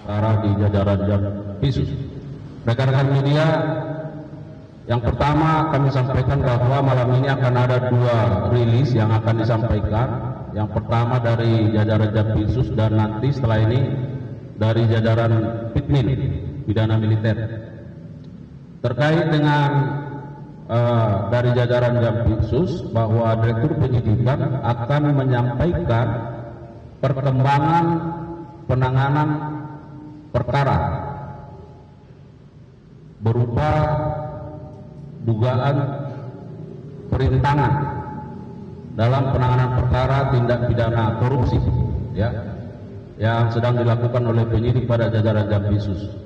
perkara di jajaran Jampitsus. Rekan-rekan media, yang pertama kami sampaikan bahwa malam ini akan ada 2 rilis yang akan disampaikan. Yang pertama dari jajaran Jampitsus dan nanti setelah ini dari jajaran Pitmin, pidana militer. Terkait dengan dari jajaran Jampitsus bahwa Direktur Penyidikan akan menyampaikan perkembangan penanganan perkara berupa dugaan perintangan dalam penanganan perkara tindak pidana korupsi, ya, yang sedang dilakukan oleh penyidik pada jajaran Jampitsus.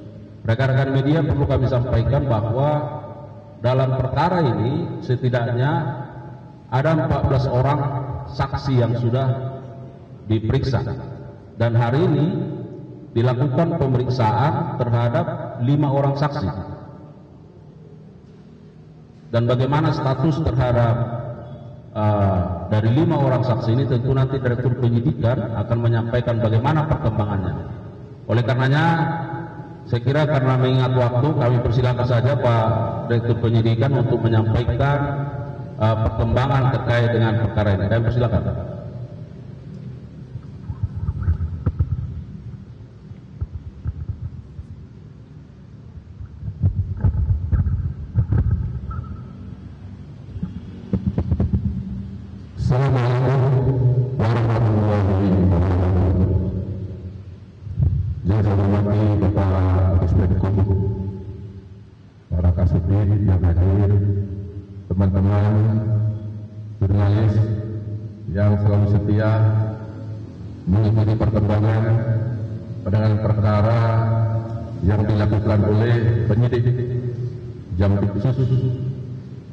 Rekan-rekan media, perlu kami sampaikan bahwa dalam perkara ini setidaknya ada 14 orang saksi yang sudah diperiksa, dan hari ini dilakukan pemeriksaan terhadap 5 orang saksi. Dan bagaimana status terhadap dari 5 orang saksi ini tentu nanti Direktur Penyidikan akan menyampaikan bagaimana perkembangannya. Oleh karenanya, saya kira karena mengingat waktu, kami persilakan saja Pak Direktur Penyidikan untuk menyampaikan perkembangan terkait dengan perkara ini. Kami persilakan. Assalamualaikum warahmatullahi wabarakatuh. Yang saya hormati Bapak Kasubdit, para kasubdit yang hadir, teman-teman jurnalis yang selalu setia mengikuti perkembangan penanganan perkara yang dilakukan oleh penyidik Jampitsus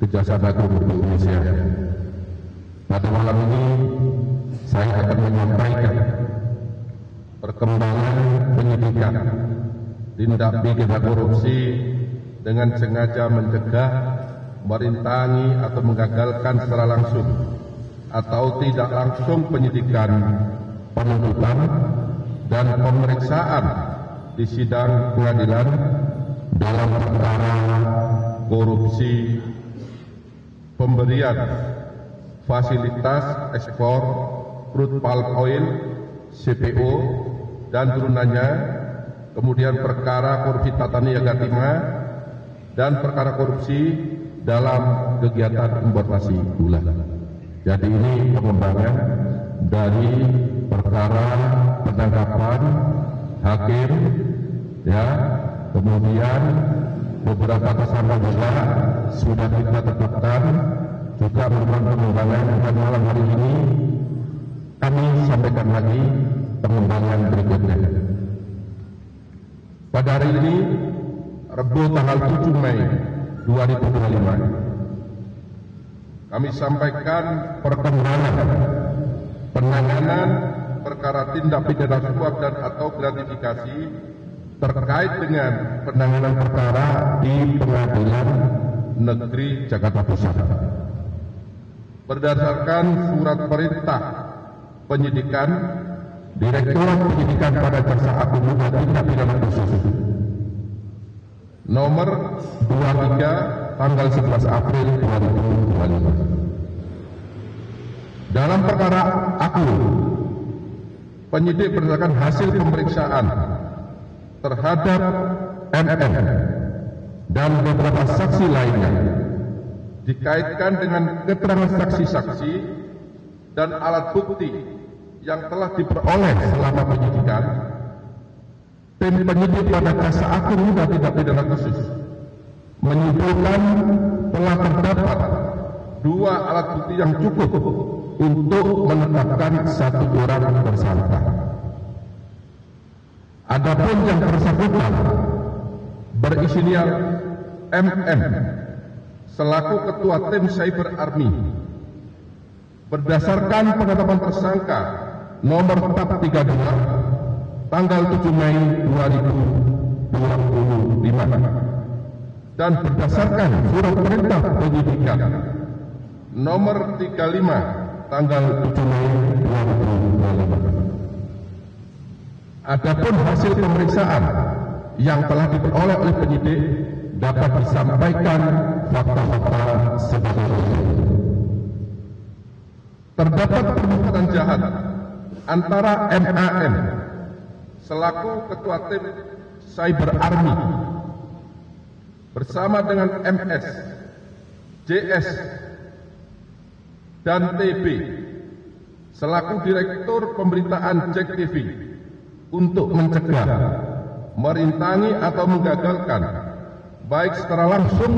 Kejaksaan Agung Republik Indonesia. Pada malam ini saya akan menyampaikan perkembangan penyidikan tindak pidana korupsi dengan sengaja mencegah, merintangi atau menggagalkan secara langsung atau tidak langsung penyidikan, penuntutan dan pemeriksaan di sidang pengadilan dalam perkara korupsi pemberian fasilitas ekspor crude palm oil CPO dan turunannya, kemudian perkara korupsi tata niaga timah dan perkara korupsi dalam kegiatan importasi gula. Jadi ini pengembangan dari perkara penangkapan hakim, ya, kemudian beberapa tersangka juga sudah kita tetapkan, juga merupakan pengembangan. Dan malam hari ini kami sampaikan lagi pengembangan berikutnya. Pada hari ini, Rabu tanggal 7 Mei 2025, kami sampaikan perkembangan penanganan perkara tindak pidana suap dan atau gratifikasi terkait dengan penanganan perkara di Pengadilan Negeri Jakarta Pusat. Berdasarkan surat perintah penyidikan Direktorat Penyidikan pada Jaksa Agung Muda Tindak Pidana Khusus nomor 23 tanggal 11 April 2025. Dalam perkara aku, penyidik berdasarkan hasil pemeriksaan terhadap MM dan beberapa saksi lainnya dikaitkan dengan keterangan saksi-saksi dan alat bukti yang telah diperoleh selama penyidikan, tim penyidik pada Jaksa Agung Muda Tindak Pidana Khusus menyimpulkan telah terdapat 2 alat bukti yang cukup untuk menetapkan 1 orang tersangka. Adapun yang bersangkutan berinisial MM selaku Ketua Tim Cyber Army, berdasarkan penetapan tersangka nomor tetap 32 tanggal 7 Mei 2025 dan berdasarkan surat perintah penyidikan nomor 35 tanggal 7 Mei 2025. Adapun hasil pemeriksaan yang telah diperoleh oleh penyidik dapat disampaikan fakta-fakta sebagai berikut. Terdapat perbuatan jahat antara MAM selaku Ketua Tim Cyber Army bersama dengan MS, JS, dan TB selaku Direktur Pemberitaan JEK TV untuk mencegah, merintangi atau menggagalkan baik secara langsung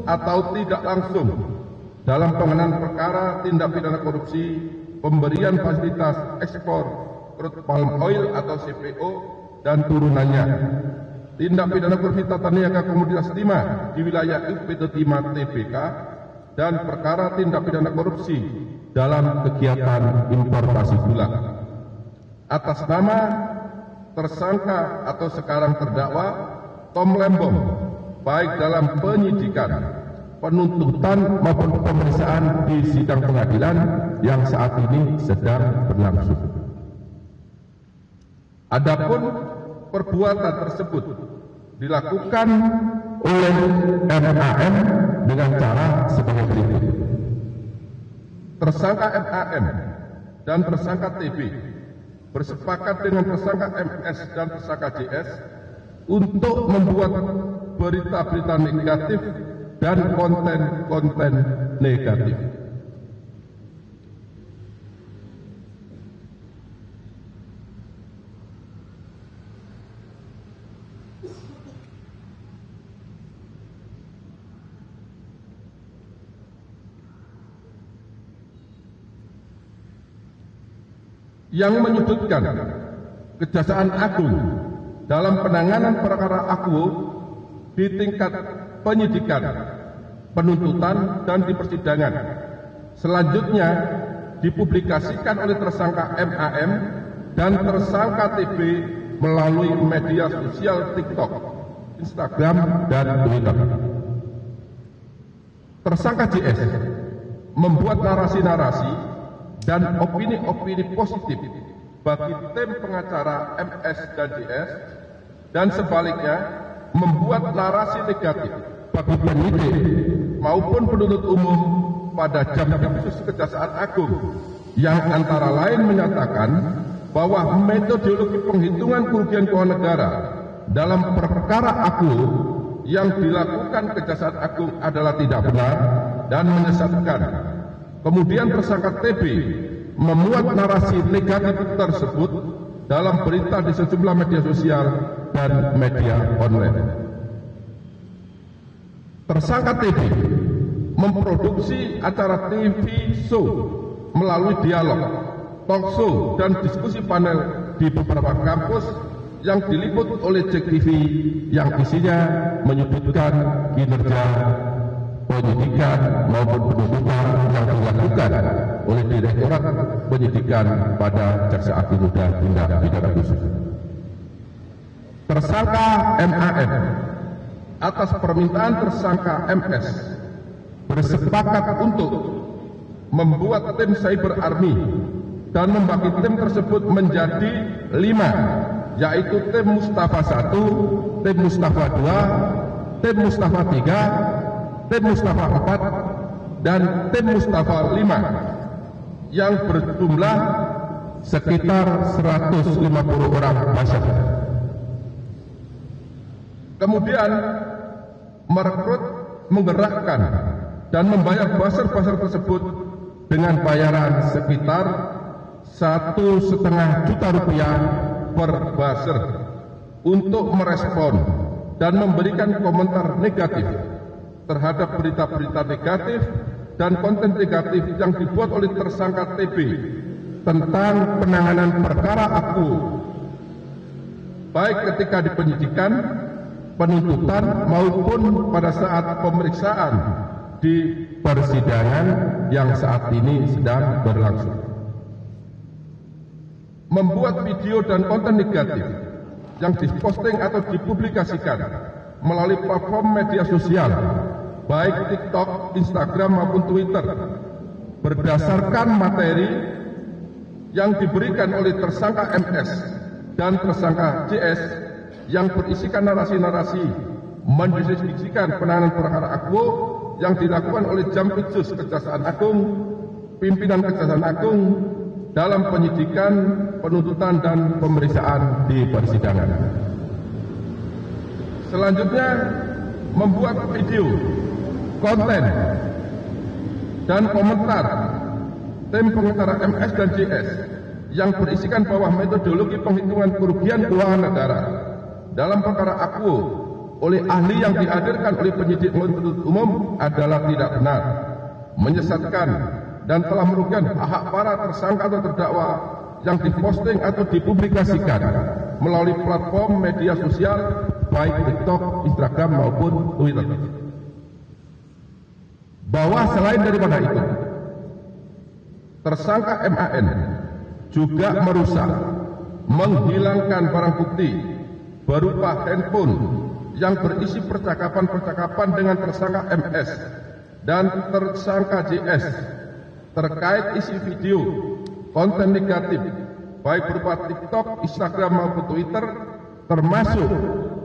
atau tidak langsung dalam penanganan perkara tindak pidana korupsi, pemberian fasilitas ekspor crude palm oil atau CPO dan turunannya, tindak pidana korupsi tata niaga komoditas timah di wilayah UPT Timah TBK, dan perkara tindak pidana korupsi dalam kegiatan importasi gula. Atas nama tersangka atau sekarang terdakwa Tom Lembong, baik dalam penyidikan, penuntutan maupun pemeriksaan di sidang pengadilan yang saat ini sedang berlangsung. Adapun perbuatan tersebut dilakukan oleh MAM dengan cara sebagai berikut. Tersangka MAM dan tersangka TB bersepakat dengan tersangka MS dan tersangka JS untuk membuat berita-berita negatif dan konten-konten negatif. Yang menyudutkan Kejaksaan Agung dalam penanganan perkara Akuo di tingkat penyidikan, penuntutan, dan di persidangan. Selanjutnya dipublikasikan oleh tersangka MAM dan tersangka TB melalui media sosial TikTok, Instagram, dan Twitter. Tersangka JS membuat narasi-narasi dan opini-opini positif bagi tim pengacara MS dan JS, dan sebaliknya membuat narasi negatif bagi penyidik maupun penuntut umum pada jam khusus Kejaksaan Agung, yang antara lain menyatakan bahwa metodologi penghitungan kerugian keuangan negara dalam perkara Akuo yang dilakukan Kejaksaan Agung adalah tidak benar dan menyesatkan. Kemudian tersangka TB memuat narasi negatif tersebut dalam berita di sejumlah media sosial dan media online. Tersangka TB memproduksi acara TV show melalui dialog, talk show, dan diskusi panel di beberapa kampus yang diliput oleh JEK TV yang isinya menyudutkan kinerja penyidikan maupun penuntutan yang dilakukan oleh Direktorat Penyidikan pada Jaksa Agung Muda Tindak Pidana Khusus. Tersangka MAM atas permintaan tersangka MS bersepakat untuk membuat tim Cyber Army dan membagi tim tersebut menjadi 5, yaitu tim Mustafa 1, tim Mustafa 2, tim Mustafa 3, tim Mustafa 4, dan tim Mustafa 5 yang berjumlah sekitar 150 orang buzzer. Kemudian merekrut, menggerakkan, dan membayar buzzer-buzzer tersebut dengan bayaran sekitar 1,5 juta rupiah per buzzer untuk merespon dan memberikan komentar negatif terhadap berita-berita negatif dan konten negatif yang dibuat oleh tersangka TB tentang penanganan perkara Akuo, baik ketika di penyidikan, penuntutan, maupun pada saat pemeriksaan di persidangan yang saat ini sedang berlangsung. Membuat video dan konten negatif yang diposting atau dipublikasikan melalui platform media sosial, baik TikTok, Instagram, maupun Twitter, berdasarkan materi yang diberikan oleh tersangka MS dan tersangka JS yang berisikan narasi-narasi menjurisdiksikan penanganan perkara Akwo yang dilakukan oleh Jampitsus Kejaksaan Agung, pimpinan Kejaksaan Agung dalam penyidikan, penuntutan, dan pemeriksaan di persidangan. Selanjutnya, membuat video, konten, dan komentar tim pengacara MS dan JS yang berisikan bahwa metodologi penghitungan kerugian keuangan negara dalam perkara Akwo oleh ahli yang dihadirkan oleh penyidik penuntut umum adalah tidak benar, menyesatkan, dan telah merugikan hak para tersangka atau terdakwa yang diposting atau dipublikasikan melalui platform media sosial baik TikTok, Instagram maupun Twitter. Bahwa selain daripada itu, tersangka MAN juga merusak, menghilangkan barang bukti berupa handphone yang berisi percakapan-percakapan dengan tersangka MS dan tersangka JS terkait isi video konten negatif baik berupa TikTok, Instagram maupun Twitter, termasuk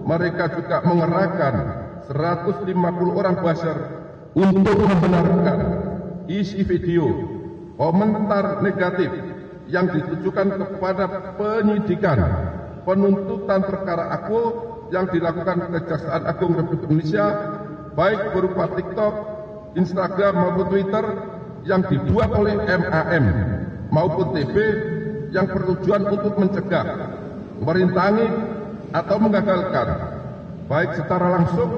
mereka juga mengerahkan 150 orang buzzer untuk membenarkan isi video komentar negatif yang ditujukan kepada penyidikan penuntutan perkara Akwo yang dilakukan Kejaksaan Agung Republik Indonesia baik berupa TikTok, Instagram maupun Twitter yang dibuat oleh MAM maupun TB yang bertujuan untuk mencegah, merintangi atau menggagalkan baik secara langsung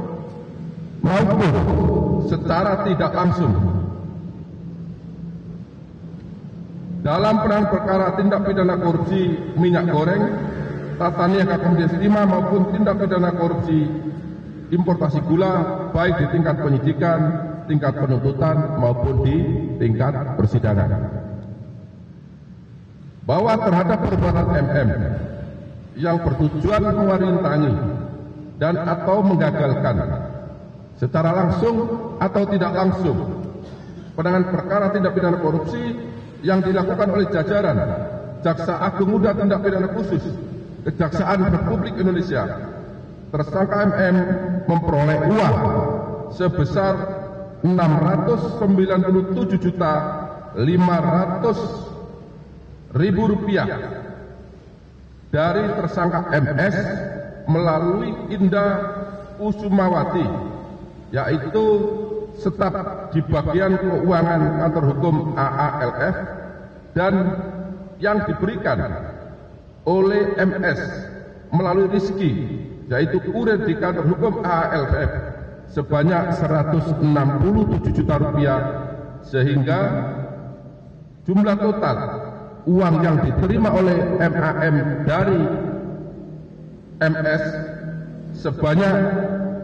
maupun secara tidak langsung dalam penanganan perkara tindak pidana korupsi minyak goreng, tata niaga Komisi 5 maupun tindak pidana korupsi importasi gula baik di tingkat penyidikan, tingkat penuntutan maupun di tingkat persidangan. Bahwa terhadap perbuatan MM yang bertujuan merintangi dan atau menggagalkan secara langsung atau tidak langsung penanganan perkara tindak pidana korupsi yang dilakukan oleh jajaran Jaksa Agung Muda Tindak Pidana Khusus Kejaksaan Republik Indonesia, tersangka MM memperoleh uang sebesar Rp697.500.000 dari tersangka MS melalui Indah Kusumawati, yaitu staf di bagian keuangan kantor hukum AALF, dan yang diberikan oleh MS melalui Rizky, yaitu kurir di kantor hukum AALF sebanyak Rp167 juta, sehingga jumlah total uang yang diterima oleh MAM dari MS sebanyak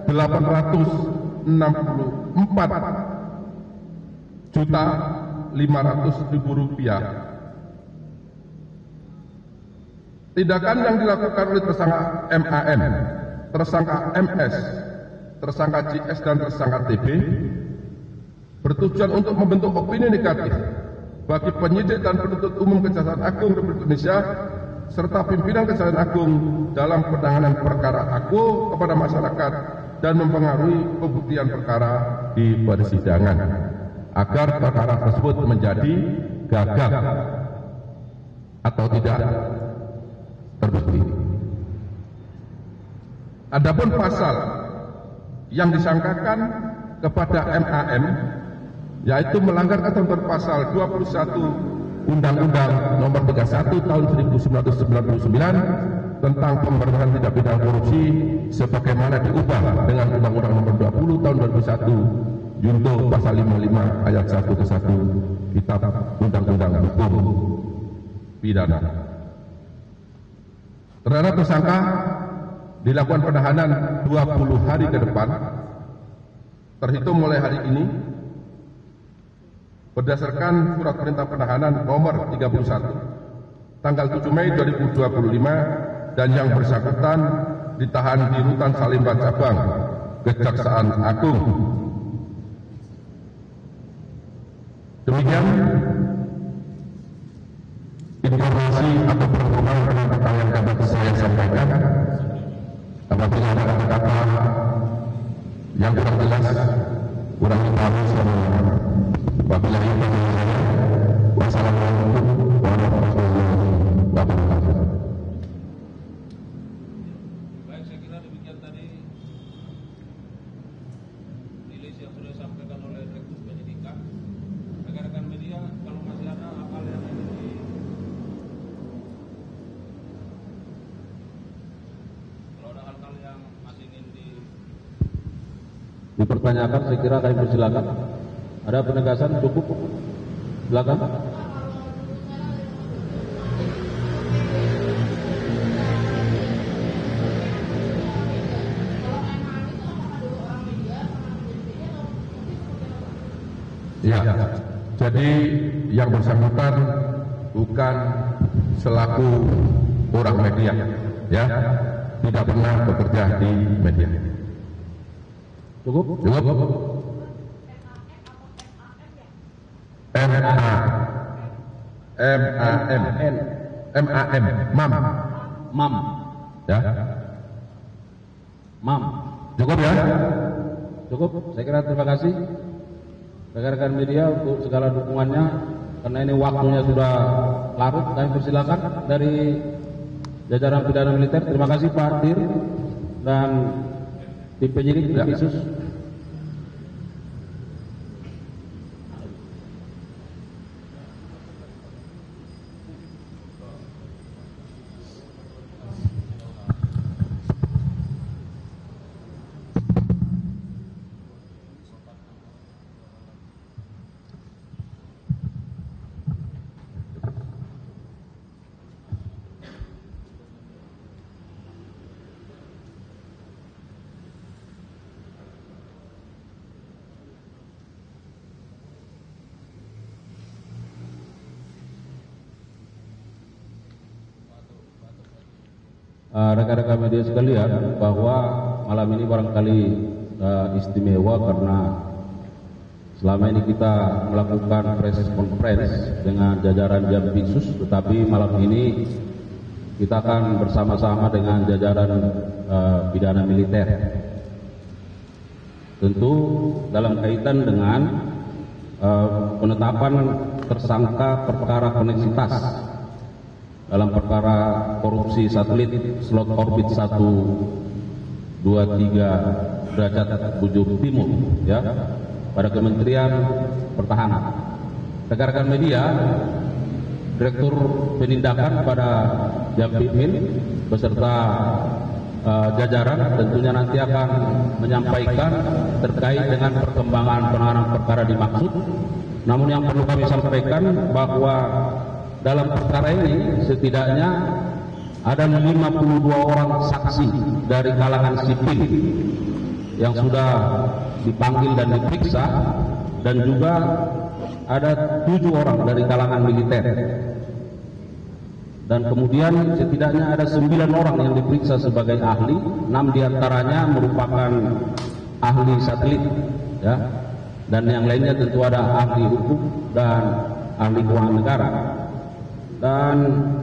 Rp864.500.000. Tindakan yang dilakukan oleh tersangka MAM, tersangka MS, tersangka JS dan tersangka TB bertujuan untuk membentuk opini negatif bagi penyidik dan penuntut umum Kejaksaan Agung Republik Indonesia serta pimpinan Kejaksaan Agung dalam penanganan perkara Akwo kepada masyarakat dan mempengaruhi pembuktian perkara di persidangan agar perkara tersebut menjadi gagal atau tidak terbukti. Adapun pasal yang disangkakan kepada MAM yaitu melanggar ketentuan pasal 21 Undang-Undang Nomor 31 Tahun 1999 tentang pemberantasan tindak pidana korupsi sebagaimana diubah dengan Undang-Undang Nomor 20 Tahun 2001 Junto Pasal 55 Ayat 1 ke 1 Kitab Undang-Undang Hukum Pidana. Terhadap tersangka dilakukan penahanan 20 hari ke depan terhitung mulai hari ini berdasarkan surat perintah penahanan nomor 31 tanggal 7 Mei 2025 dan yang bersangkutan ditahan di Rutan Salemba Cabang Kejaksaan Agung. Demikian informasi atau perkembangan yang dapat saya sampaikan. Apabila ada kata-kata yang kurang jelas, kurang dipahami, wabillahi taufiq. Wassalamualaikum warahmatullahi wabarakatuh. Baik, saya kira demikian tadi rilis yang sudah disampaikan oleh Direktur Penyidikan. Rekan-rekan media, kalau masih ada hal yang ingin kalau ada hal-hal yang masih ingin dipertanyakan, saya kira kami persilakan. Ada penegasan cukup? Silakan. Ya, jadi yang bersangkutan bukan selaku orang media, ya, tidak pernah bekerja di media. Cukup? Cukup? MAM, ya, MAM. cukup ya? Cukup. Saya kira terima kasih rekan-rekan media untuk segala dukungannya. Karena ini waktunya sudah larut, kami persilakan dari jajaran pidana militer. Terima kasih Pak Dir dan tim penyidik Ya. Khusus. Rekan-rekan media sekalian, bahwa malam ini barangkali istimewa karena selama ini kita melakukan press conference dengan jajaran Jampitsus, tetapi malam ini kita akan bersama-sama dengan jajaran pidana militer. Tentu dalam kaitan dengan penetapan tersangka perkara koneksitas dalam perkara korupsi satelit slot orbit 123 derajat bujur timur, ya, pada Kementerian Pertahanan. Rekan-rekan media, Direktur Penindakan pada Jampitmil beserta jajaran tentunya nanti akan menyampaikan terkait dengan perkembangan penanganan perkara dimaksud. Namun yang perlu kami sampaikan bahwa dalam perkara ini setidaknya ada 52 orang saksi dari kalangan sipil yang sudah dipanggil dan diperiksa, dan juga ada 7 orang dari kalangan militer, dan kemudian setidaknya ada 9 orang yang diperiksa sebagai ahli. 6 diantaranya merupakan ahli satelit, ya, dan yang lainnya tentu ada ahli hukum dan ahli keuangan negara. Dan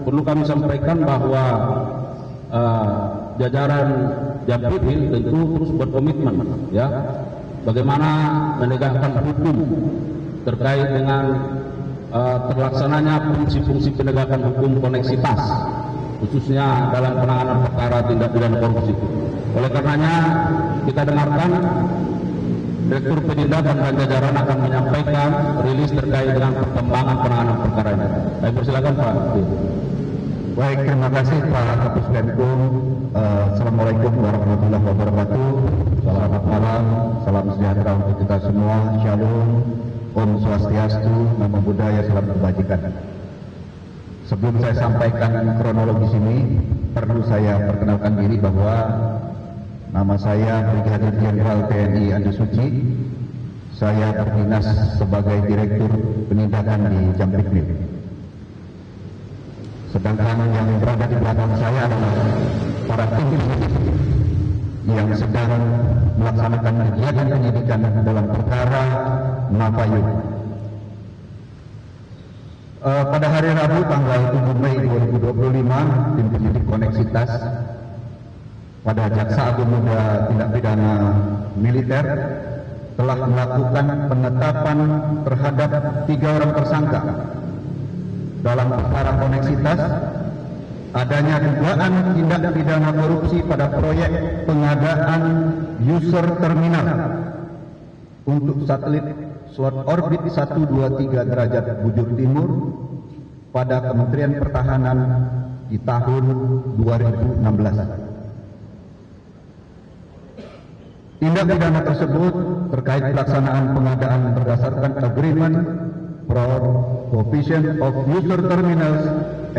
perlu kami sampaikan bahwa jajaran Jampitmil tentu terus berkomitmen, ya, bagaimana menegakkan hukum terkait dengan terlaksananya fungsi-fungsi penegakan hukum koneksitas, khususnya dalam penanganan perkara tindak pidana korupsi. Oleh karenanya kita dengarkan Direktur Penindakan dan jajaran akan menyampaikan rilis terkait dengan perkembangan penanganan perkara ini. Saya persilakan Pak. Baik, terima kasih Pak Kapus Penkum. Assalamualaikum warahmatullahi wabarakatuh. Selamat malam, salam sejahtera untuk kita semua. Shalom, Om Swastiastu, Namo Buddhaya, salam kebajikan. Sebelum saya sampaikan kronologis ini, perlu saya perkenalkan diri bahwa nama saya Brigadir Jenderal TNI Andi Suci. Saya berdinas sebagai Direktur Penindakan di Jampitmil. Sedangkan yang berada di belakang saya adalah para tim yang sedang melaksanakan kegiatan penyidikan dalam perkara Mapayung. Pada hari Rabu tanggal 7 Mei 2025, tim penyidik koneksitas pada Jaksa Agung Muda Tindak Pidana Militer telah melakukan penetapan terhadap 3 orang tersangka dalam perkara koneksitas adanya dugaan tindak pidana korupsi pada proyek pengadaan user terminal untuk satelit slot orbit 123 derajat bujur timur pada Kementerian Pertahanan di tahun 2016. Tindak pidana tersebut terkait pelaksanaan pengadaan berdasarkan agreement for provision of user terminals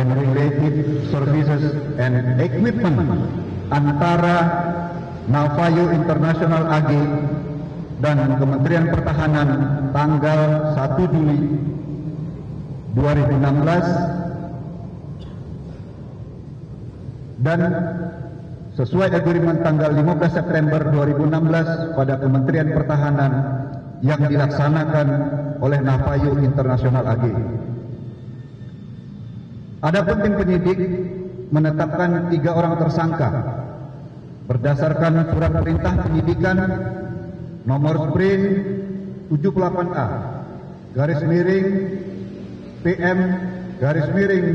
and related services and equipment antara Navayo International AG dan Kementerian Pertahanan tanggal 1 Juli 2016 dan sesuai agreement tanggal 15 September 2016 pada Kementerian Pertahanan yang dilaksanakan oleh Navayo International AG. Adapun tim penyidik menetapkan 3 orang tersangka berdasarkan surat perintah penyidikan nomor Spring 78A garis miring PM garis miring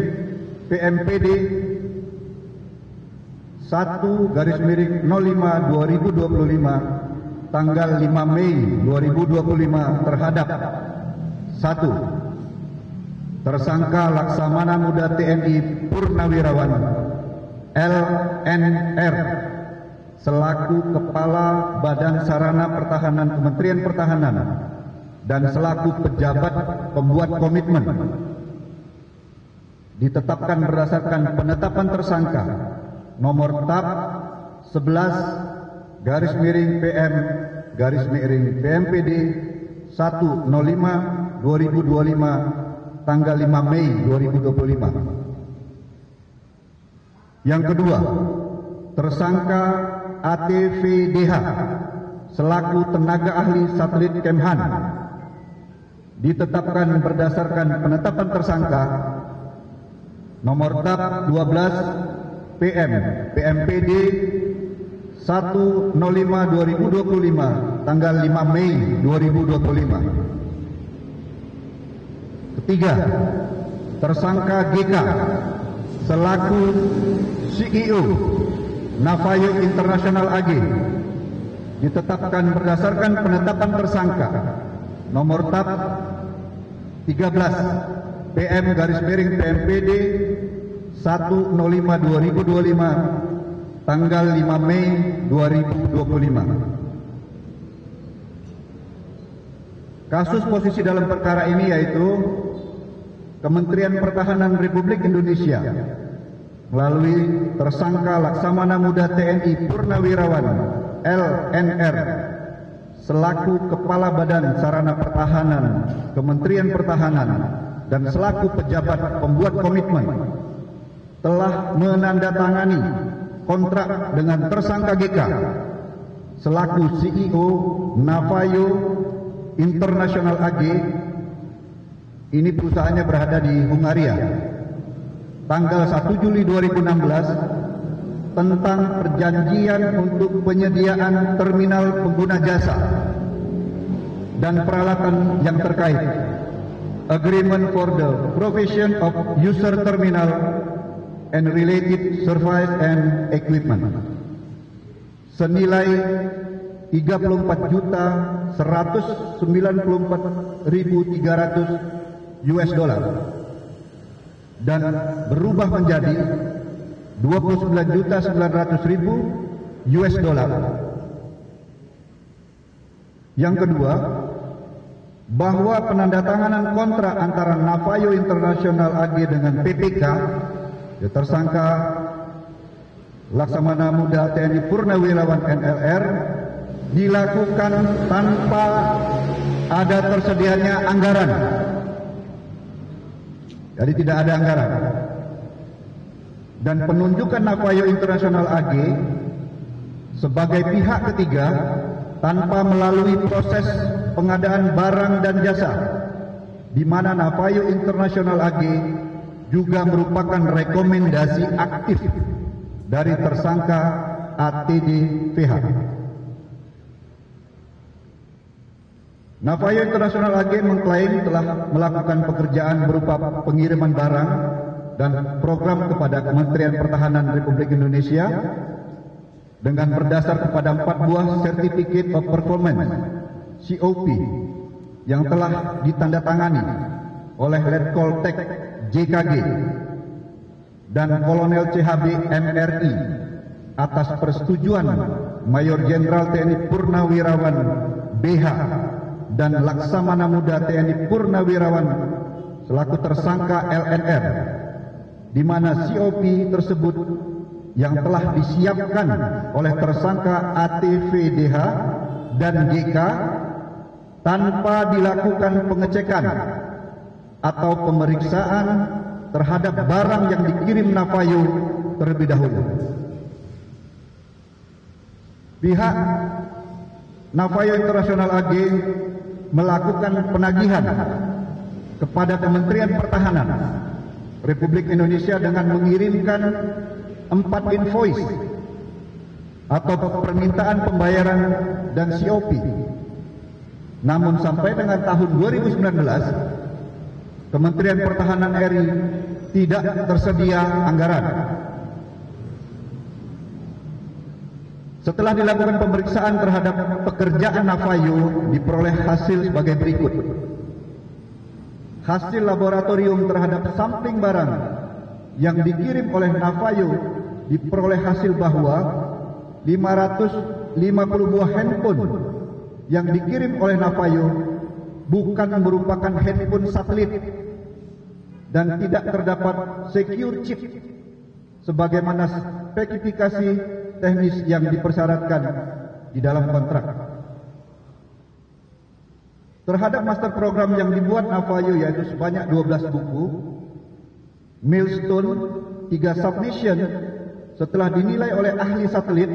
PMPD 1 garis miring 05 2025 tanggal 5 Mei 2025 terhadap 1. Tersangka Laksamana Muda TNI Purnawirawan LNR selaku Kepala Badan Sarana Pertahanan Kementerian Pertahanan dan selaku pejabat pembuat komitmen ditetapkan berdasarkan penetapan tersangka nomor TAP 11 garis miring PM garis miring PMPD 105 2025 tanggal 5 Mei 2025. Yang kedua, tersangka ATVDH selaku tenaga ahli satelit Kemhan ditetapkan berdasarkan penetapan tersangka nomor TAP 12 PM PMPD 105 2025 tanggal 5 Mei 2025. Ketiga, tersangka GK selaku CEO Navayo International AG ditetapkan berdasarkan penetapan tersangka nomor TAP 13 PM garis miring PMPD 105 2025 tanggal 5 Mei 2025. Kasus posisi dalam perkara ini yaitu Kementerian Pertahanan Republik Indonesia melalui tersangka Laksamana Muda TNI Purnawirawan LNR selaku Kepala Badan Sarana Pertahanan Kementerian Pertahanan dan selaku pejabat pembuat komitmen telah menandatangani kontrak dengan tersangka GK selaku CEO Navayo International AG. Ini perusahaannya berada di Hungaria. Tanggal 1 Juli 2016 tentang perjanjian untuk penyediaan terminal pengguna jasa dan peralatan yang terkait. Agreement for the provision of user terminal and related service and equipment senilai 34.194.300 US dollar dan berubah menjadi 29.900.000 US dollar. Yang kedua, bahwa penandatanganan kontrak antara Navayo International AG dengan PPK tersangka Laksamana Muda TNI Purnawirawan NLR dilakukan tanpa ada tersedianya anggaran. Jadi tidak ada anggaran. Dan penunjukan Navayo International AG sebagai pihak ketiga tanpa melalui proses pengadaan barang dan jasa, di mana Navayo International AG juga merupakan rekomendasi aktif dari tersangka ATD-VH. Navajo International AG mengklaim telah melakukan pekerjaan berupa pengiriman barang dan program kepada Kementerian Pertahanan Republik Indonesia dengan berdasar kepada 4 buah Certificate of Performance COP yang telah ditandatangani oleh Letkol Tek JKG dan Kolonel CHB MRI atas persetujuan Mayor Jenderal TNI Purnawirawan BH dan Laksamana Muda TNI Purnawirawan selaku tersangka LNR, di mana COP tersebut yang telah disiapkan oleh tersangka ATVDH dan GK tanpa dilakukan pengecekan atau pemeriksaan terhadap barang yang dikirim Navajo terlebih dahulu. Pihak Navajo International AG melakukan penagihan kepada Kementerian Pertahanan Republik Indonesia dengan mengirimkan 4 invoice atau permintaan pembayaran dan COP. Namun sampai dengan tahun 2019, Kementerian Pertahanan RI tidak tersedia anggaran. Setelah dilakukan pemeriksaan terhadap pekerjaan Navajo, diperoleh hasil sebagai berikut. Hasil laboratorium terhadap sampling barang yang dikirim oleh Navajo diperoleh hasil bahwa 550 buah handphone yang dikirim oleh Navajo bukan merupakan handphone satelit dan tidak terdapat secure chip sebagaimana spesifikasi teknis yang dipersyaratkan di dalam kontrak. Terhadap master program yang dibuat Navajo yaitu sebanyak 12 buku, milestone 3 submission setelah dinilai oleh ahli satelit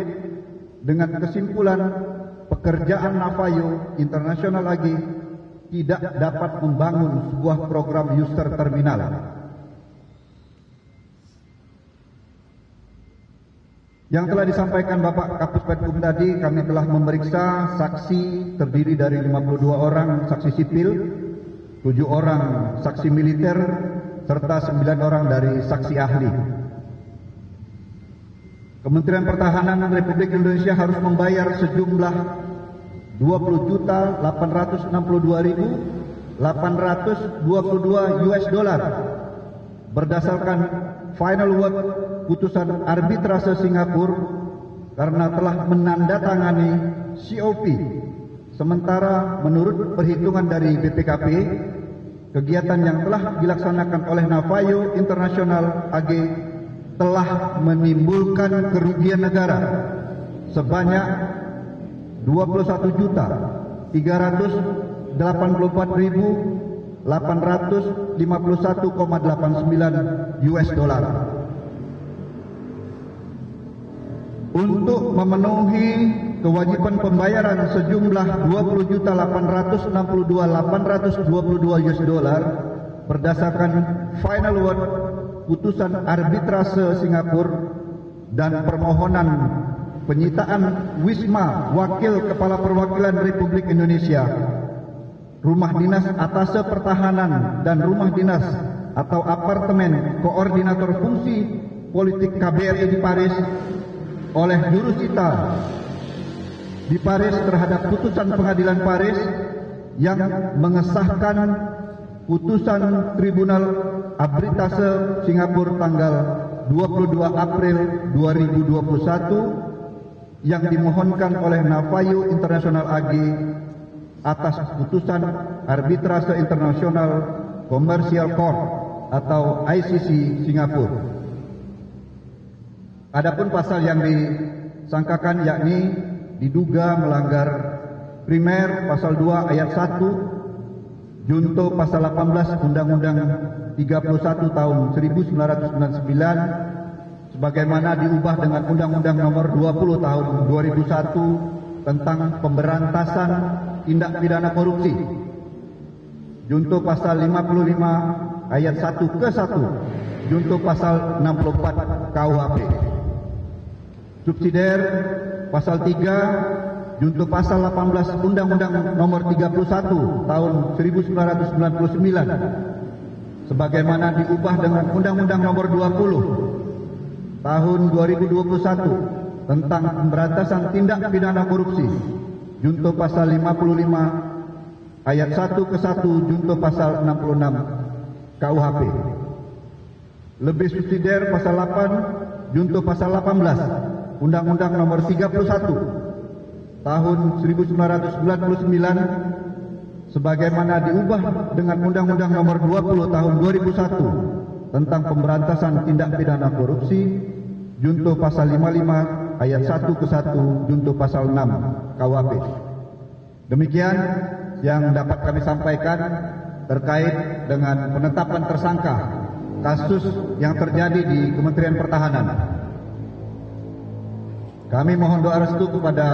dengan kesimpulan pekerjaan Navajo International AG tidak dapat membangun sebuah program user terminal. Yang telah disampaikan Bapak Kapus Penkum tadi, kami telah memeriksa saksi terdiri dari 52 orang saksi sipil, 7 orang saksi militer, serta 9 orang dari saksi ahli. Kementerian Pertahanan Republik Indonesia harus membayar sejumlah 20.862.822 US dollar berdasarkan final word putusan arbitrase Singapura karena telah menandatangani COP. Sementara menurut perhitungan dari BPKP, kegiatan yang telah dilaksanakan oleh Navajo International AG telah menimbulkan kerugian negara sebanyak 21.384.851,89 US dollar. Untuk memenuhi kewajiban pembayaran sejumlah 20.862.822 US dollar berdasarkan final word putusan arbitrase Singapura dan permohonan penyitaan Wisma Wakil Kepala Perwakilan Republik Indonesia, Rumah Dinas Atase Pertahanan dan Rumah Dinas atau Apartemen Koordinator Fungsi Politik KBRI di Paris oleh jurusita di Paris terhadap putusan Pengadilan Paris yang mengesahkan putusan Tribunal Arbitrase Singapura tanggal 22 April 2021 yang dimohonkan oleh Navajo International AG atas putusan Arbitrase Internasional Commercial Court atau ICC Singapura. Adapun pasal yang disangkakan yakni diduga melanggar primer pasal 2 ayat 1 junto pasal 18 Undang-Undang 31 tahun 1999 sebagaimana diubah dengan Undang-Undang nomor 20 tahun 2001 tentang pemberantasan tindak pidana korupsi. Junto pasal 55 ayat 1 ke 1 junto pasal 64 KUHP. Subsidiar pasal 3 junto pasal 18 Undang-Undang Nomor 31 Tahun 1999 sebagaimana diubah dengan Undang-Undang Nomor 20 Tahun 2021 tentang pemberantasan tindak pidana korupsi junto pasal 55 ayat 1 ke 1 junto pasal 66 KUHP. Lebih subsidiar pasal 8 junto pasal 18 Undang-Undang Nomor 31 Tahun 1999 sebagaimana diubah dengan Undang-Undang Nomor 20 Tahun 2001 tentang pemberantasan tindak pidana korupsi junto pasal 55 ayat 1 ke 1 junto pasal 6 KUHP. Demikian yang dapat kami sampaikan terkait dengan penetapan tersangka kasus yang terjadi di Kementerian Pertahanan. Kami mohon doa restu kepada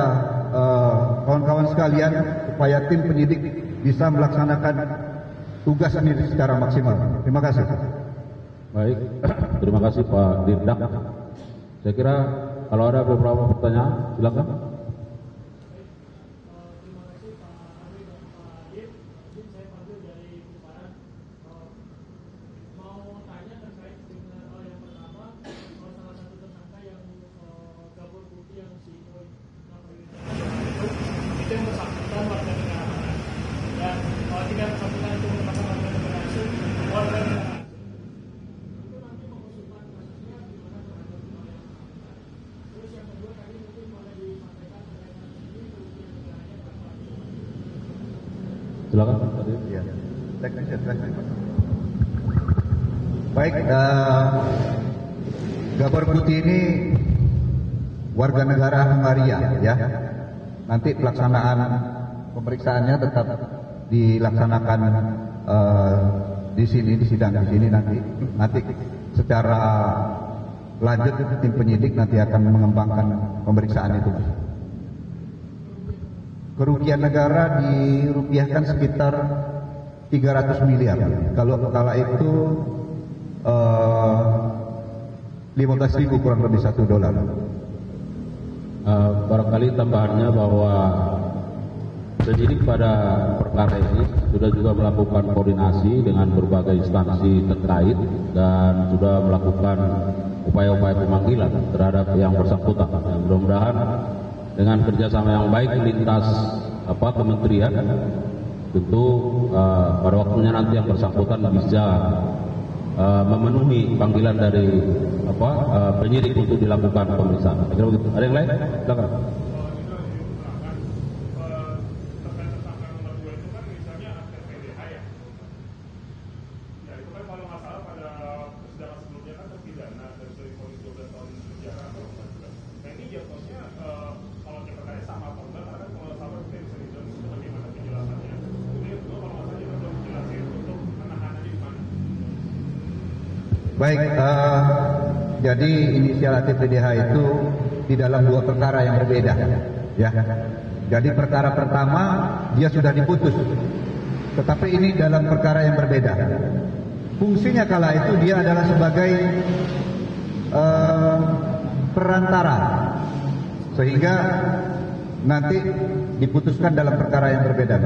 kawan-kawan sekalian supaya tim penyidik bisa melaksanakan tugas ini secara maksimal. Terima kasih. Baik, terima kasih Pak Dirdak. Saya kira kalau ada beberapa pertanyaan, silakan. Silakan. Ya. Baik, Gabor Putih ini warga negara Hungaria, ya. Nanti pelaksanaan pemeriksaannya tetap dilaksanakan di sini, di sidang di sini nanti secara lanjut tim penyidik nanti akan mengembangkan pemeriksaan itu. Kerugian negara dirupiahkan sekitar 300 miliar. Kalau kala itu 15.000 kurang lebih $1. Barangkali tambahannya bahwa penyidik pada perkara ini sudah juga melakukan koordinasi dengan berbagai instansi terkait dan sudah melakukan upaya-upaya pemanggilan terhadap yang bersangkutan. Mudah-mudahan dengan kerjasama yang baik lintas kementerian, tentu pada waktunya nanti yang bersangkutan bisa memenuhi panggilan dari penyidik untuk dilakukan pemeriksaan. Ada yang lain? Silakan. Baik, jadi inisiatif PDH itu di dalam dua perkara yang berbeda, ya. Jadi perkara pertama dia sudah diputus, tetapi ini dalam perkara yang berbeda. Fungsinya kala itu dia adalah sebagai perantara, sehingga nanti diputuskan dalam perkara yang berbeda.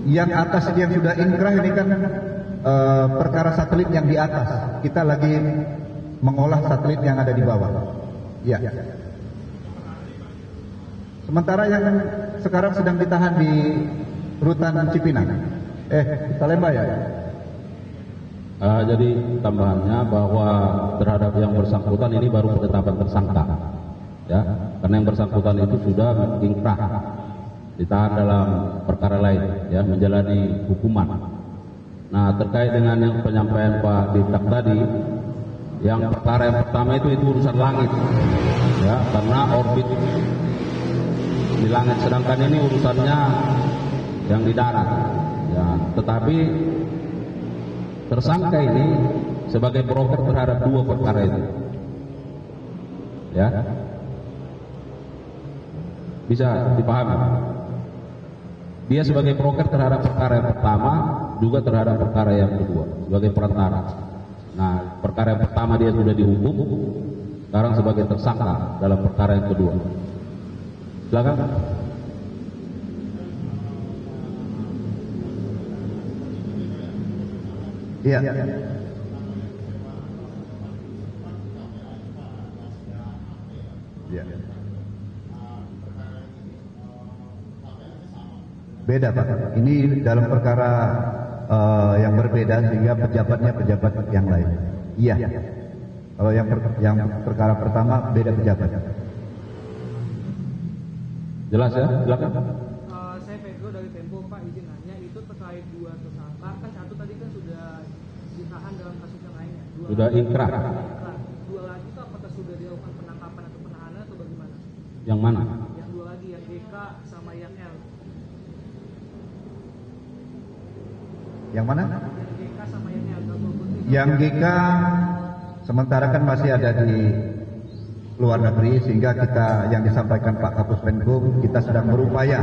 Yang atas yang sudah inkrah ini kan perkara satelit yang di atas. Kita lagi mengolah satelit yang ada di bawah. Ya. Sementara yang sekarang sedang ditahan di Rutan Cipinang. Salemba ya. Jadi tambahannya bahwa terhadap yang bersangkutan ini baru penetapan tersangka, ya, karena yang bersangkutan itu sudah inkrah, ditahan dalam perkara lain, ya, menjalani hukuman. Nah, terkait dengan yang penyampaian Pak Dirdak tadi, yang perkara yang pertama itu urusan langit, ya, karena orbit di langit, sedangkan ini urusannya yang di darat, ya. Tetapi tersangka ini sebagai broker terhadap dua perkara itu, ya, bisa dipahami. Dia sebagai broker terhadap perkara yang pertama, juga terhadap perkara yang kedua, sebagai perantara. Nah, perkara yang pertama dia sudah dihukum, sekarang sebagai tersangka dalam perkara yang kedua. Silakan. Iya. Ya. Beda Pak, ini dalam perkara yang berbeda sehingga pejabatnya pejabat yang lain. Iya. Kalau yang perkara pertama beda pejabat. Jelas ya? Silakan. Saya Pedro dari Tempo, Pak, izin nanya, itu terkait dua tersangka, kan satu tadi kan sudah ditahan dalam kasus yang lainnya. Sudah ingkrah. Dua lagi itu apakah sudah dilakukan penangkapan atau penahanan atau bagaimana? Yang mana? Yang dua lagi, yang GK sama yang L. Yang mana? Yang GK sama yang L. Yang GK sementara kan masih ada di luar negeri, sehingga kita yang disampaikan Pak Kapus Penkum, kita sedang berupaya,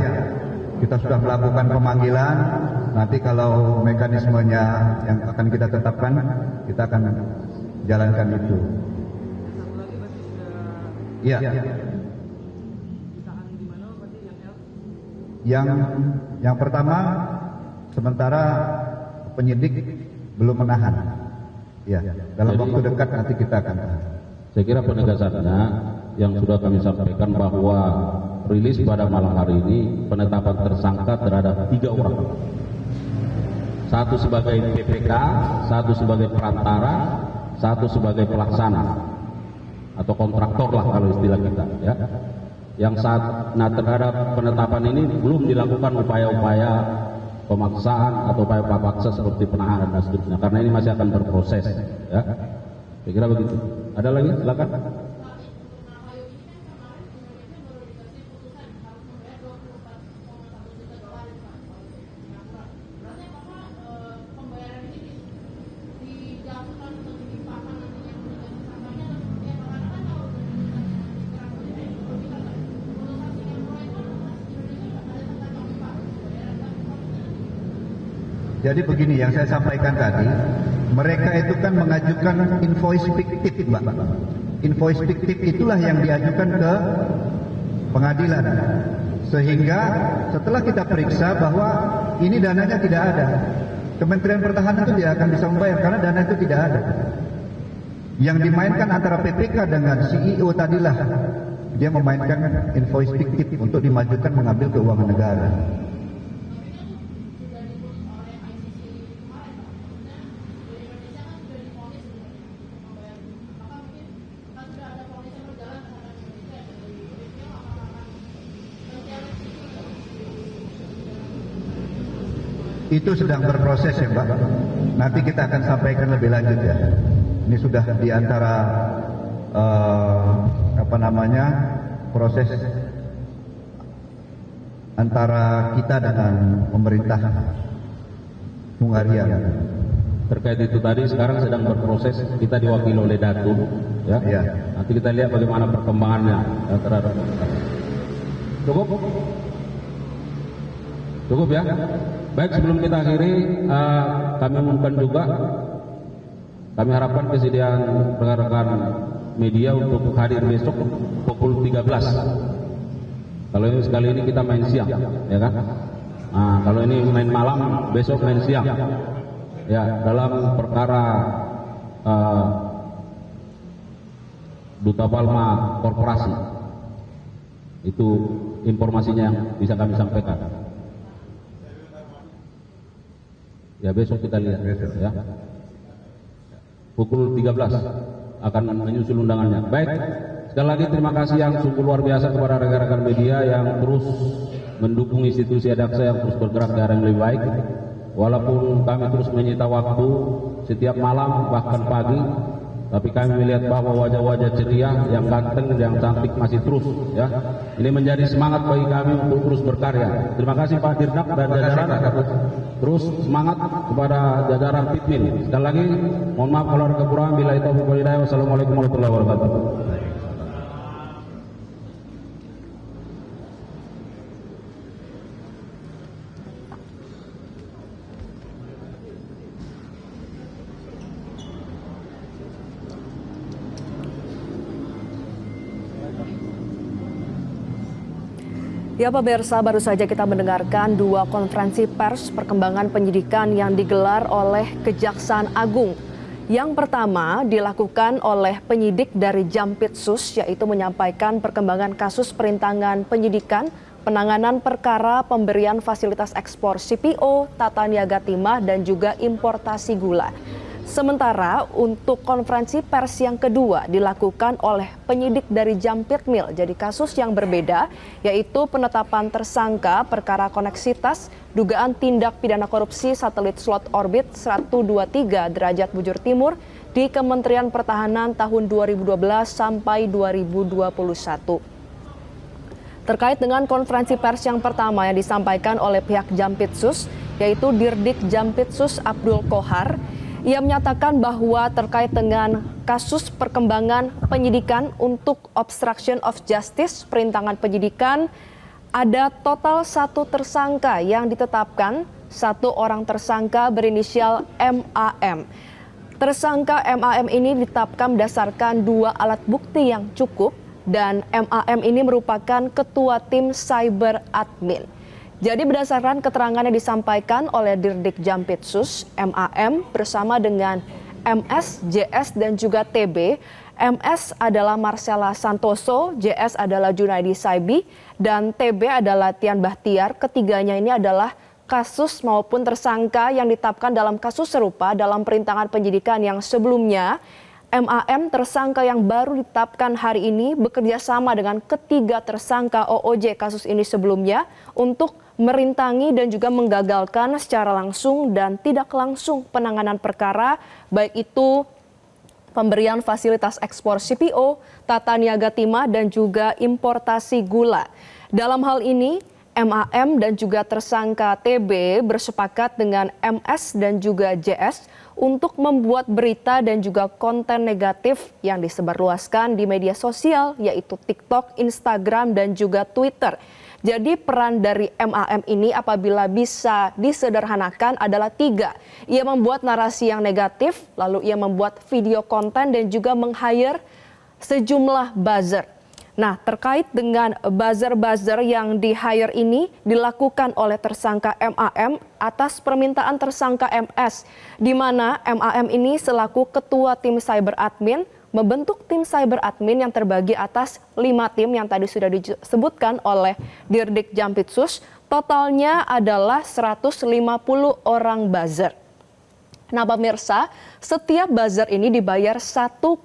kita sudah melakukan pemanggilan. Nanti kalau mekanismenya yang akan kita tetapkan, kita akan jalankan itu. Satu lagi berarti sudah Iya. ditahan di mana berarti yang L? Yang pertama sementara penyidik belum menahan. Ya, dalam waktu dekat nanti kita akan tahan. Saya kira penegasannya yang sudah kami sampaikan bahwa rilis pada malam hari ini penetapan tersangka terhadap 3 orang. Satu sebagai PPK, satu sebagai perantara, satu sebagai pelaksana atau kontraktor lah kalau istilah kita, ya. Nah, terhadap penetapan ini belum dilakukan upaya-upaya pemaksaan atau upaya paksa seperti penahanan dan seterusnya, karena ini masih akan berproses, ya. Saya kira begitu. Ada lagi? Silakan. Jadi begini yang saya sampaikan tadi, mereka itu kan mengajukan invoice fiktif, Mbak. Invoice fiktif itulah yang diajukan ke pengadilan. Sehingga setelah kita periksa bahwa ini dananya tidak ada, Kementerian Pertahanan itu tidak akan bisa membayar karena dana itu tidak ada. Yang dimainkan antara PPK dengan CEO tadilah, dia memainkan invoice fiktif untuk dimajukan mengambil keuangan negara. Itu sedang berproses ya Mbak. Nanti kita akan sampaikan lebih lanjut ya. Ini sudah di antara proses antara kita dengan pemerintah Hungaria. Terkait itu tadi sekarang sedang berproses, kita diwakili oleh Datum, ya. Ya. Nanti kita lihat bagaimana perkembangannya terhadap. Cukup ya. Baik, sebelum kita akhiri, kami umumkan juga, kami harapkan kesediaan rekan-rekan media untuk hadir besok pukul 13. Kalau ini sekali ini kita main siang, ya kan? Nah, kalau ini main malam, besok main siang. Ya, dalam perkara Duta Palma Korporasi. Itu informasinya yang bisa kami sampaikan. Ya, besok kita lihat ya. Pukul 13 akan menyusul undangannya. Baik, sekali lagi terima kasih yang sungguh luar biasa kepada rekan-rekan media yang terus mendukung institusi Adaksa yang terus bergerak ke arah yang lebih baik. Walaupun kami terus menyita waktu setiap malam bahkan pagi, tapi kami melihat bahwa wajah-wajah ceria yang ganteng, yang cantik masih terus, ya. Ini menjadi semangat bagi kami untuk terus berkarya. Terima kasih Pak Dirdak dan jajaran. Terus semangat kepada jajaran Pitmin. Sekali lagi, mohon maaf kalau ada kekurangan. Bila itu wassalamualaikum warahmatullahi wabarakatuh. Ya pemirsa, baru saja kita mendengarkan dua konferensi pers perkembangan penyidikan yang digelar oleh Kejaksaan Agung. Yang pertama dilakukan oleh penyidik dari Jampitsus, yaitu menyampaikan perkembangan kasus perintangan penyidikan, penanganan perkara pemberian fasilitas ekspor CPO, tata niaga timah, dan juga importasi gula. Sementara untuk konferensi pers yang kedua dilakukan oleh penyidik dari Jampitmil, jadi kasus yang berbeda, yaitu penetapan tersangka perkara koneksitas dugaan tindak pidana korupsi satelit slot orbit 123 derajat bujur timur di Kementerian Pertahanan tahun 2012 sampai 2021. Terkait dengan konferensi pers yang pertama yang disampaikan oleh pihak Jampitsus, yaitu Dirdik Jampitsus Abdul Kohar, ia menyatakan bahwa terkait dengan kasus perkembangan penyidikan untuk obstruction of justice, perintangan penyidikan, ada total 1 tersangka yang ditetapkan, 1 orang tersangka berinisial MAM. Tersangka MAM ini ditetapkan berdasarkan 2 alat bukti yang cukup, dan MAM ini merupakan ketua tim cyber admin. Jadi berdasarkan keterangan yang disampaikan oleh Dirdik Jampitsus, MAM bersama dengan MS, JS, dan juga TB. MS adalah Marcella Santoso, JS adalah Junaidi Saibi, dan TB adalah Tian Bahtiar. Ketiganya ini adalah kasus maupun tersangka yang ditetapkan dalam kasus serupa dalam perintangan penyidikan yang sebelumnya. MAM tersangka yang baru ditetapkan hari ini bekerja sama dengan ketiga tersangka OOJ kasus ini sebelumnya untuk merintangi dan juga menggagalkan secara langsung dan tidak langsung penanganan perkara, baik itu pemberian fasilitas ekspor CPO, tata niaga timah, dan juga importasi gula. Dalam hal ini, MAM dan juga tersangka TB bersepakat dengan MS dan juga JS untuk membuat berita dan juga konten negatif yang disebarluaskan di media sosial, yaitu TikTok, Instagram, dan juga Twitter. Jadi peran dari MAM ini apabila bisa disederhanakan adalah 3. Ia membuat narasi yang negatif, lalu ia membuat video konten dan juga meng-hire sejumlah buzzer. Nah, terkait dengan buzzer-buzzer yang di-hire ini dilakukan oleh tersangka MAM atas permintaan tersangka MS, di mana MAM ini selaku ketua tim cyber admin membentuk tim cyber admin yang terbagi atas 5 tim yang tadi sudah disebutkan oleh Dirdik Jampitsus. Totalnya adalah 150 orang buzzer. Nah pemirsa, setiap buzzer ini dibayar 1,5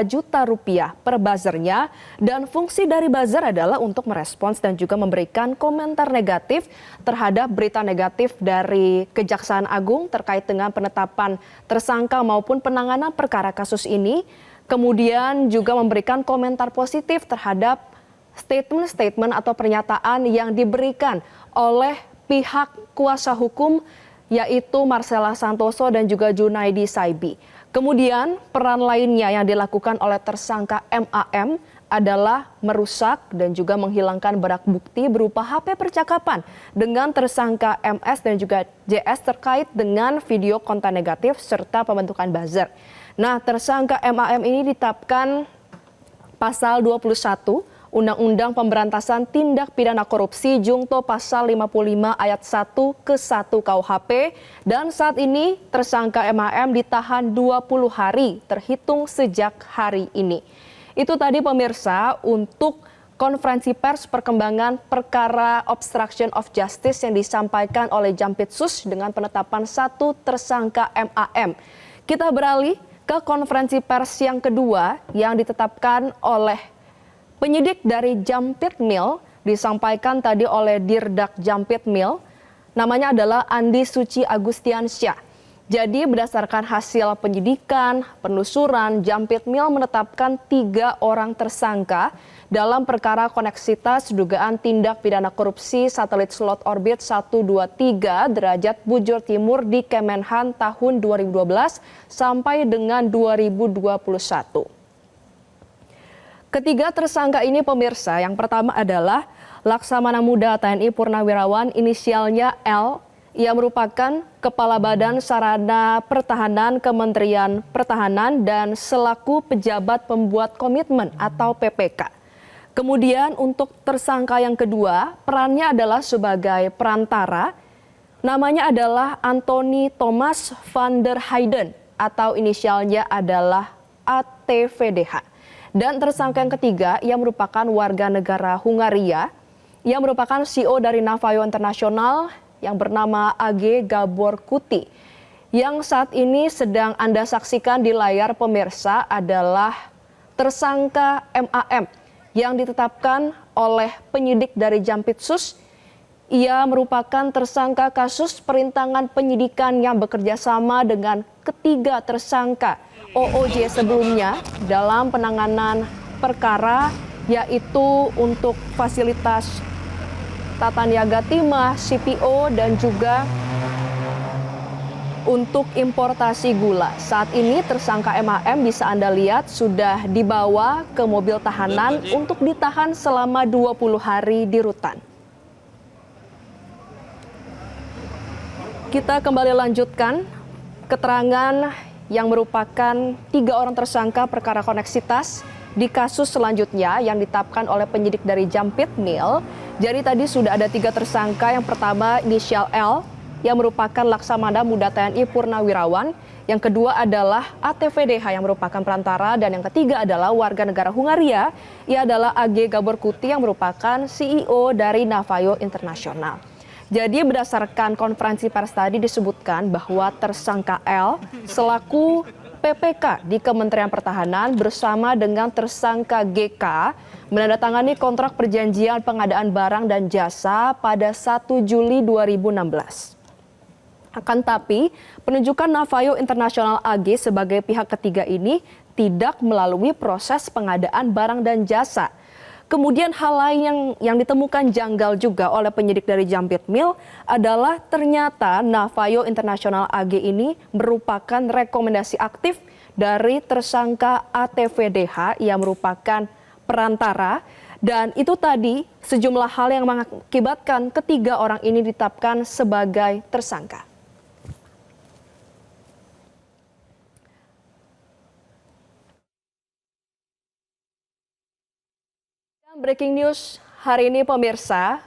juta rupiah per buzzernya, dan fungsi dari buzzer adalah untuk merespons dan juga memberikan komentar negatif terhadap berita negatif dari Kejaksaan Agung terkait dengan penetapan tersangka maupun penanganan perkara kasus ini. Kemudian juga memberikan komentar positif terhadap statement-statement atau pernyataan yang diberikan oleh pihak kuasa hukum, yaitu Marcella Santoso dan juga Junaidi Saibi. Kemudian peran lainnya yang dilakukan oleh tersangka MAM adalah merusak dan juga menghilangkan barang bukti berupa HP percakapan dengan tersangka MS dan juga JS terkait dengan video konten negatif serta pembentukan buzzer. Nah, tersangka MAM ini ditetapkan pasal 21 Undang-Undang Pemberantasan Tindak Pidana Korupsi Jungto pasal 55 ayat 1 ke 1 KUHP, dan saat ini tersangka MAM ditahan 20 hari terhitung sejak hari ini. Itu tadi pemirsa untuk konferensi pers perkembangan perkara obstruction of justice yang disampaikan oleh Jampitsus dengan penetapan 1 tersangka MAM. Kita beralih ke konferensi pers yang kedua yang ditetapkan oleh penyidik dari Jampitmil, disampaikan tadi oleh Dirdak Jampitmil, namanya adalah Andi Suci Agustiansyah. Jadi berdasarkan hasil penyidikan, penelusuran, Jampitmil menetapkan 3 orang tersangka dalam perkara koneksitas dugaan tindak pidana korupsi satelit slot orbit 123 derajat bujur timur di Kemenhan tahun 2012 sampai dengan 2021. Ketiga tersangka ini pemirsa, yang pertama adalah Laksamana Muda TNI Purnawirawan inisialnya L. Ia merupakan Kepala Badan Sarana Pertahanan Kementerian Pertahanan dan selaku pejabat pembuat komitmen atau PPK. Kemudian untuk tersangka yang kedua, perannya adalah sebagai perantara. Namanya adalah Anthony Thomas van der Heyden atau inisialnya adalah ATVDH. Dan tersangka yang ketiga, ia merupakan warga negara Hungaria. Ia merupakan CEO dari Navayo International yang bernama AG Gabor Kuti. Yang saat ini sedang Anda saksikan di layar pemirsa adalah tersangka MAM yang ditetapkan oleh penyidik dari Jampitsus. Ia merupakan tersangka kasus perintangan penyidikan yang bekerja sama dengan ketiga tersangka OOJ sebelumnya dalam penanganan perkara, yaitu untuk fasilitas tata niaga timah, CPO, dan juga untuk importasi gula. Saat ini tersangka MAM bisa Anda lihat sudah dibawa ke mobil tahanan untuk ditahan selama 20 hari di rutan. Kita kembali lanjutkan keterangan yang merupakan 3 orang tersangka perkara koneksitas di kasus selanjutnya yang ditetapkan oleh penyidik dari Jampitmil. Jadi tadi sudah ada 3 tersangka. Yang pertama inisial L yang merupakan Laksamana Muda TNI Purnawirawan. Yang kedua adalah ATVDH yang merupakan perantara. Dan yang ketiga adalah warga negara Hungaria. Ia adalah AG Gabor Kuti yang merupakan CEO dari Navayo International. Jadi berdasarkan konferensi pers tadi disebutkan bahwa tersangka L selaku PPK di Kementerian Pertahanan bersama dengan tersangka GK menandatangani kontrak perjanjian pengadaan barang dan jasa pada 1 Juli 2016. Akan tapi, penunjukan Navayo International AG sebagai pihak ketiga ini tidak melalui proses pengadaan barang dan jasa. Kemudian hal lain yang ditemukan janggal juga oleh penyidik dari Jampitmil adalah ternyata Navayo International AG ini merupakan rekomendasi aktif dari tersangka ATVDH yang merupakan perantara. Dan itu tadi sejumlah hal yang mengakibatkan ketiga orang ini ditetapkan sebagai tersangka. Breaking news hari ini pemirsa.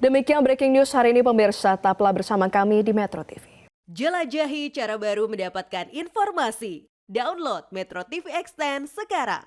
Demikian breaking news hari ini pemirsa, tetaplah bersama kami di Metro TV. Jelajahi cara baru mendapatkan informasi. Download Metro TV Extend sekarang.